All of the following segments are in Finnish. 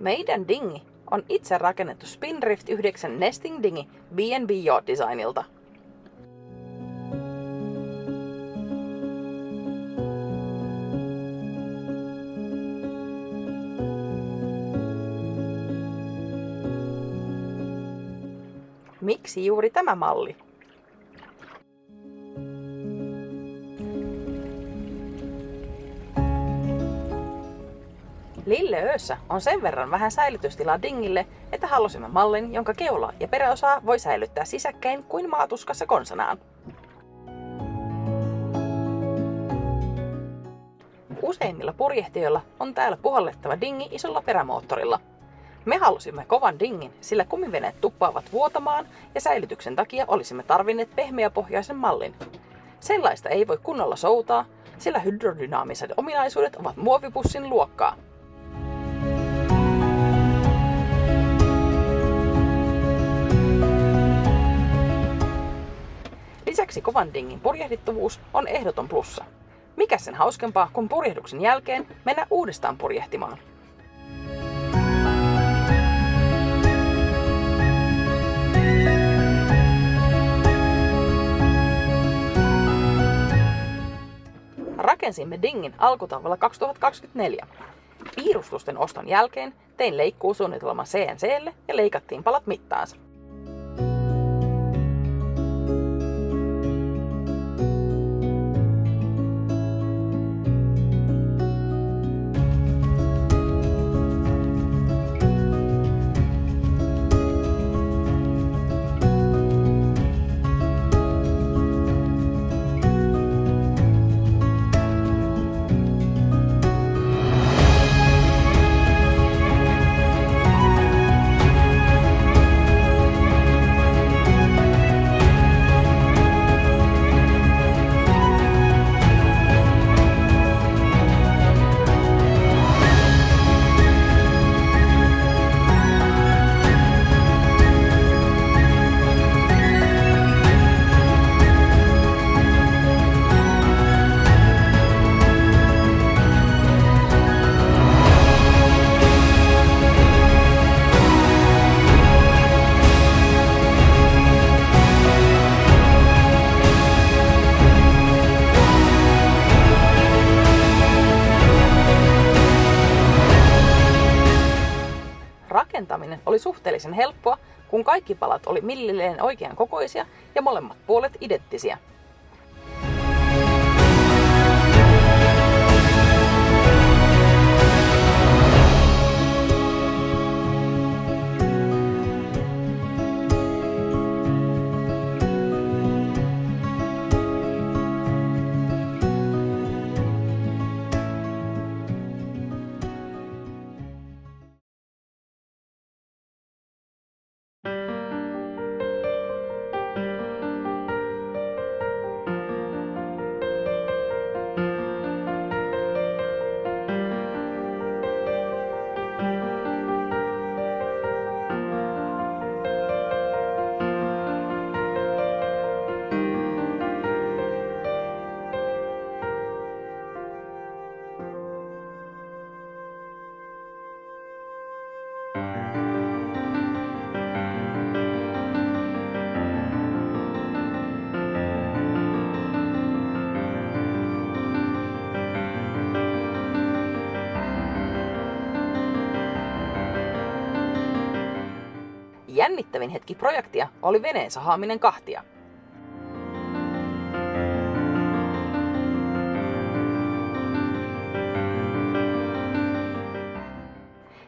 Meidän dingi on itse rakennettu Spindrift 9 Nesting Dingi B&B Yacht Designilta. Miksi juuri tämä malli? Lilleössä on sen verran vähän säilytystilaa dingille, että halusimme mallin, jonka keula ja peräosaa voi säilyttää sisäkkäin kuin maatuskassa konsanaan. Useimmilla purjehtijoilla on täällä puhallettava dingi isolla perämoottorilla. Me halusimme kovan dingin, sillä kumiveneet tuppaavat vuotamaan ja säilytyksen takia olisimme tarvinneet pehmeäpohjaisen mallin. Sellaista ei voi kunnolla soutaa, sillä hydrodynaamiset ominaisuudet ovat muovipussin luokkaa. Lisäksi kovan dingin purjehdittavuus on ehdoton plussa. Mikä sen hauskempaa, kun purjehduksen jälkeen mennä uudestaan purjehtimaan. Rakensimme dingin alkutalvella 2024. Piirustusten oston jälkeen tein leikkuusuunnitelman CNC:lle ja leikattiin palat mittaansa. Rakentaminen oli suhteellisen helppoa, kun kaikki palat oli millilleen oikean kokoisia ja molemmat puolet identtisiä. Jännittävin hetki projektia oli veneen sahaaminen kahtia.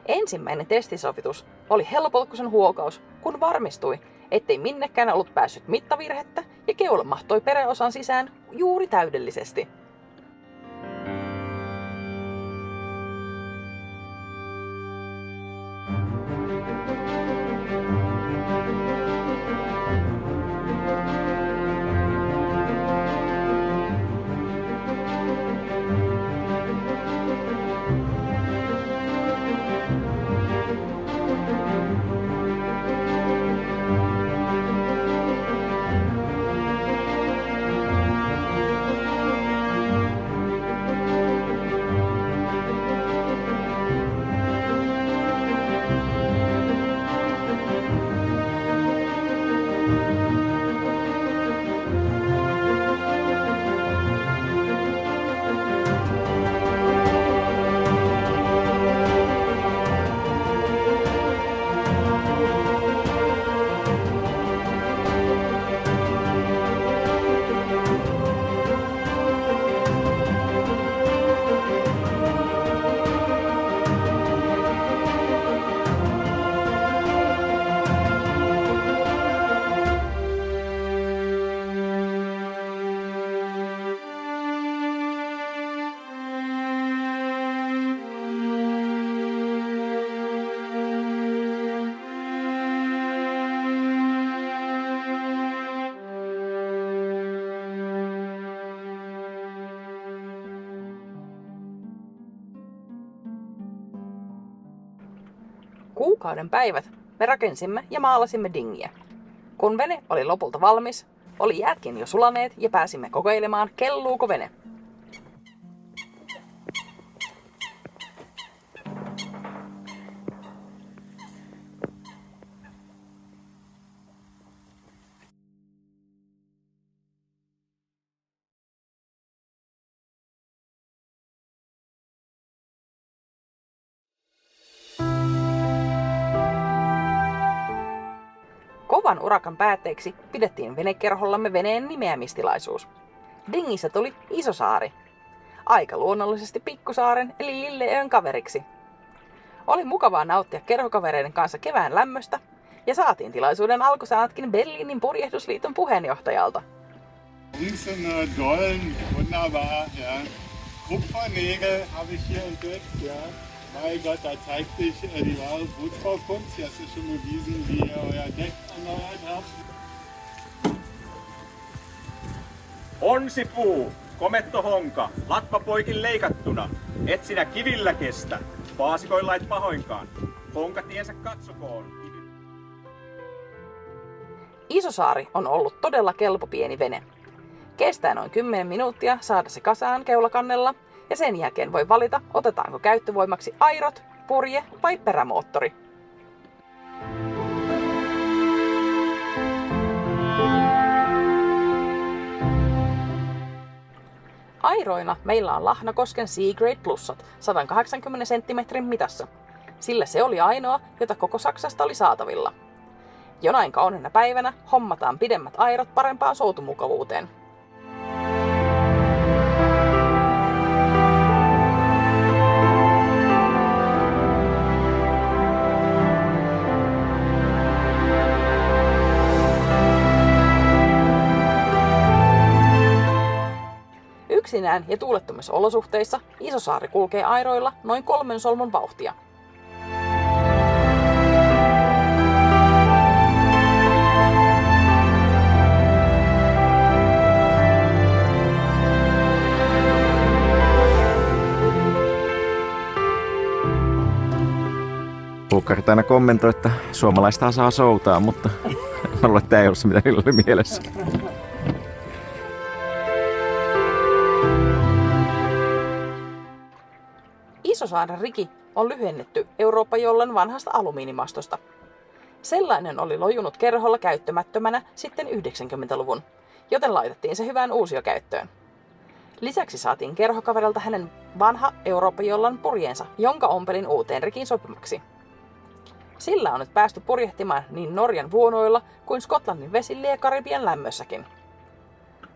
Ensimmäinen testisovitus oli helpotkusen huokaus, kun varmistui, ettei minnekään ollut päässyt mittavirhettä ja keula mahtoi peräosan sisään juuri täydellisesti. Kuukauden päivät me rakensimme ja maalasimme dingiä. Kun vene oli lopulta valmis, oli jäätkin jo sulaneet ja pääsimme kokeilemaan, kelluuko vene. Kovan urakan päätteeksi pidettiin venekerhollamme veneen nimeämistilaisuus. Dingissä tuli Isosaari. Aika luonnollisesti Pikkusaaren eli Lilleön kaveriksi. Oli mukavaa nauttia kerhokavereiden kanssa kevään lämmöstä ja saatiin tilaisuuden alkusanatkin Berliinin purjehdusliiton puheenjohtajalta. Wunderbar, ja. Kupfernägel habe ich hier entdeckt, ja. Mein Gott, da zeigt sich die wahre Bootsbaukunst. Hier hast du schon bewiesen, wie ihr euer Deck erneuert habt. Onsipuu, komettohonka, latva poikin leikattuna. Et sinä kivillä kestä, paasikoilla et pahoinkaan. Honka tiensä katsokoon. Isosaari on ollut todella kelpo pieni vene. Kestää noin 10 minuuttia saada se kasaan keulakannella ja sen jälkeen voi valita, otetaanko käyttövoimaksi airot, purje vai perämoottori. Airoina meillä on Lahnakosken Seagrade Plussat 180 cm mitassa, sillä se oli ainoa, jota koko Saksasta oli saatavilla. Jonain kauniina päivänä hommataan pidemmät airot parempaan soutumukavuuteen. Yksinään ja tuulettomissa olosuhteissa Isosaari kulkee airoilla noin 3 solmun vauhtia. Pulkkarit aina kommentoi, että suomalaista saa soutaa, mutta luulen, että tämä ei ollut se, mitä niillä oli mielessä. Isosaaren riki on lyhennetty Eurooppa-jollan vanhasta alumiinimastosta. Sellainen oli lojunut kerholla käyttämättömänä sitten 90-luvun, joten laitettiin se hyvään uusiokäyttöön. Lisäksi saatiin kerhokaverilta hänen vanha Eurooppa-jollan purjeensa, jonka ompelin uuteen rikin sopimaksi. Sillä on nyt päästy purjehtimaan niin Norjan vuonoilla kuin Skotlannin vesillä ja Karibian lämmössäkin.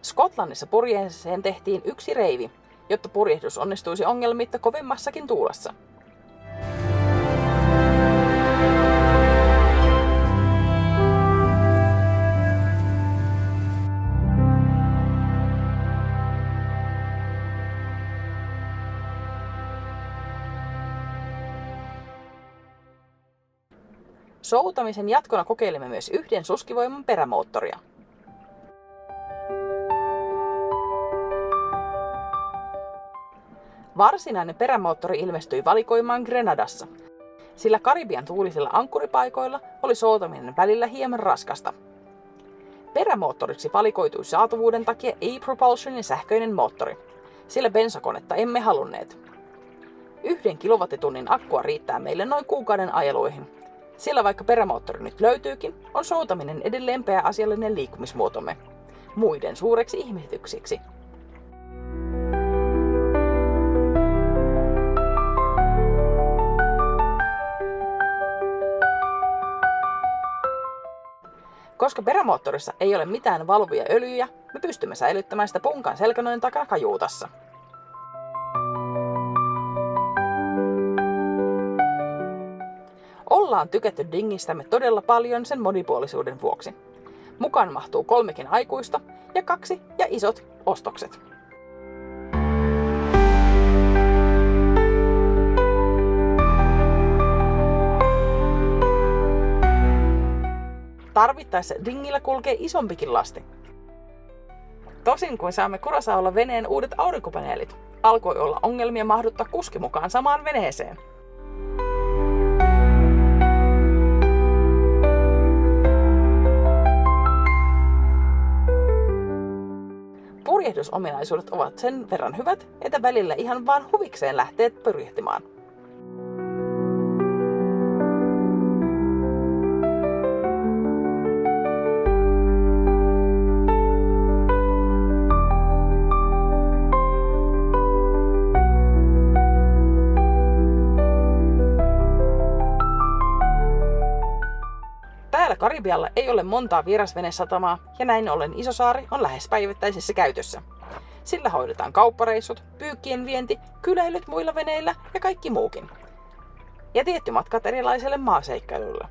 Skotlannissa purjeeseen tehtiin yksi reivi, jotta purjehdus onnistuisi ongelmitta kovimmassakin tuulessa. Soutamisen jatkona kokeilimme myös yhden suskivoiman perämoottoria. Varsinainen perämoottori ilmestyi valikoimaan Grenadassa, sillä Karibian tuulisilla ankkuripaikoilla oli soutaminen välillä hieman raskasta. Perämoottoriksi valikoitui saatavuuden takia E-Propulsionin sähköinen moottori, sillä bensakonetta emme halunneet. 1 kilowattitunnin akkua riittää meille noin kuukauden ajeluihin, sillä vaikka perämoottori nyt löytyykin, on soutaminen edelleen pääasiallinen liikkumismuotomme, muiden suureksi ihmetyksiksi. Koska perämoottorissa ei ole mitään valuvia öljyjä, me pystymme säilyttämään sitä punkan selkänojen takana kajuutassa. Ollaan tykätty dingistämme todella paljon sen monipuolisuuden vuoksi. Mukaan mahtuu 3 aikuista ja 2 ja isot ostokset. Tarvittaessa dingillä kulkee isompikin lasti. Tosin kun saamme Curaçaolla veneen uudet aurinkopaneelit, alkoi olla ongelmia mahduttaa kuski mukaan samaan veneeseen. laihdusominaisuudet ovat sen verran hyvät, että välillä ihan vaan huvikseen lähtee purjehtimaan. Täällä Karibialla ei ole montaa vierasvenesatamaa ja näin ollen Isosaari on lähes päivittäisessä käytössä. Sillä hoidetaan kauppareissut, pyykkien vienti, kyläilyt muilla veneillä ja kaikki muukin. Ja tietty matkat erilaisille maaseikkailuille.